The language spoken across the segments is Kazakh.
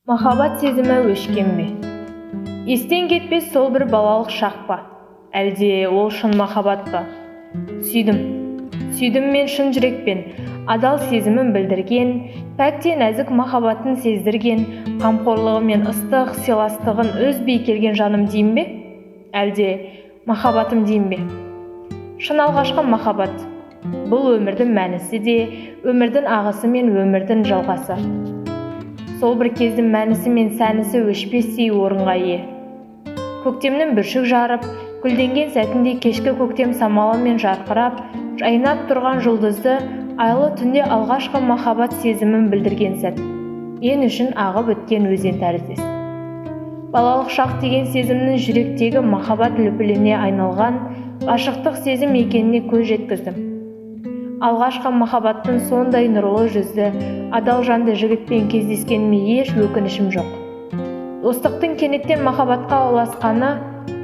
Махаббат сезімі өшкен бе? Естен кетпес сол бір балалық шақ па? Әлде ол шын махаббат па? Сүйдім мен шын жүрекпен, адал сезімін білдірген, пәк те нәзік махаббатын сездірген, қамқорлығы мен ыстық сыйластығын үзбей келген жаным дейін бе? Әлде махаббатым дейін бе? Шын алғашқы махаббат. Бұл өмірдің мәнісі де, өмірдің ағысы мен өмірдің жалғасы. Сол бір кездің мәнісі мен сәнісі өшпестей орынға ие. Көктемнің бүршік жарып, гүлденген сәтінде кешкі көктем самалымен жарқырап, жайнап тұрған жұлдызды айлы түнде алғашқы махаббат сезімін білдірген сәт. Мен үшін ағып өткен өзен тәріздес. Балалық шақ деген сезімнің жүректегі махаббат лүпіліне айналған ғашықтық сезім екеніне көз жеткіздім. Алғашқы махаббаттың сондай нұрлы жүзді, адал жанды жігітпен кездескеніме еш өкінішім жоқ. Достықтың кенеттен махаббатқа ұласқаны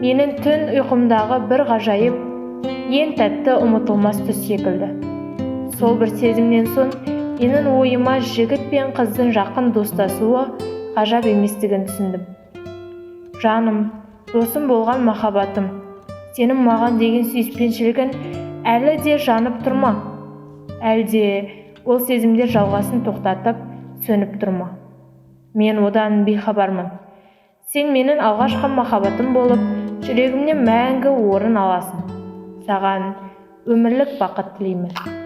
менің түн ұйқымдағы бір ғажайып, ең тәтті ұмытылмас түс секілді. Сол бір сезімнен соң менің ойыма жігіт пен қыздың жақын достасуы ғажап еместігін түсіндім. Жаным, досым болған махаббатым, сенің маған деген сүйіспеншілігін әлі де жанып тұрма? Әлде ол сезімдер жалғасын тоқтатып, сөніп тұрма? Мен одан бейхабармын. Сен менің алғашқы махаббатым болып, жүрегімнен мәңгі орын аласың. Саған өмірлік бақыт тілеймін.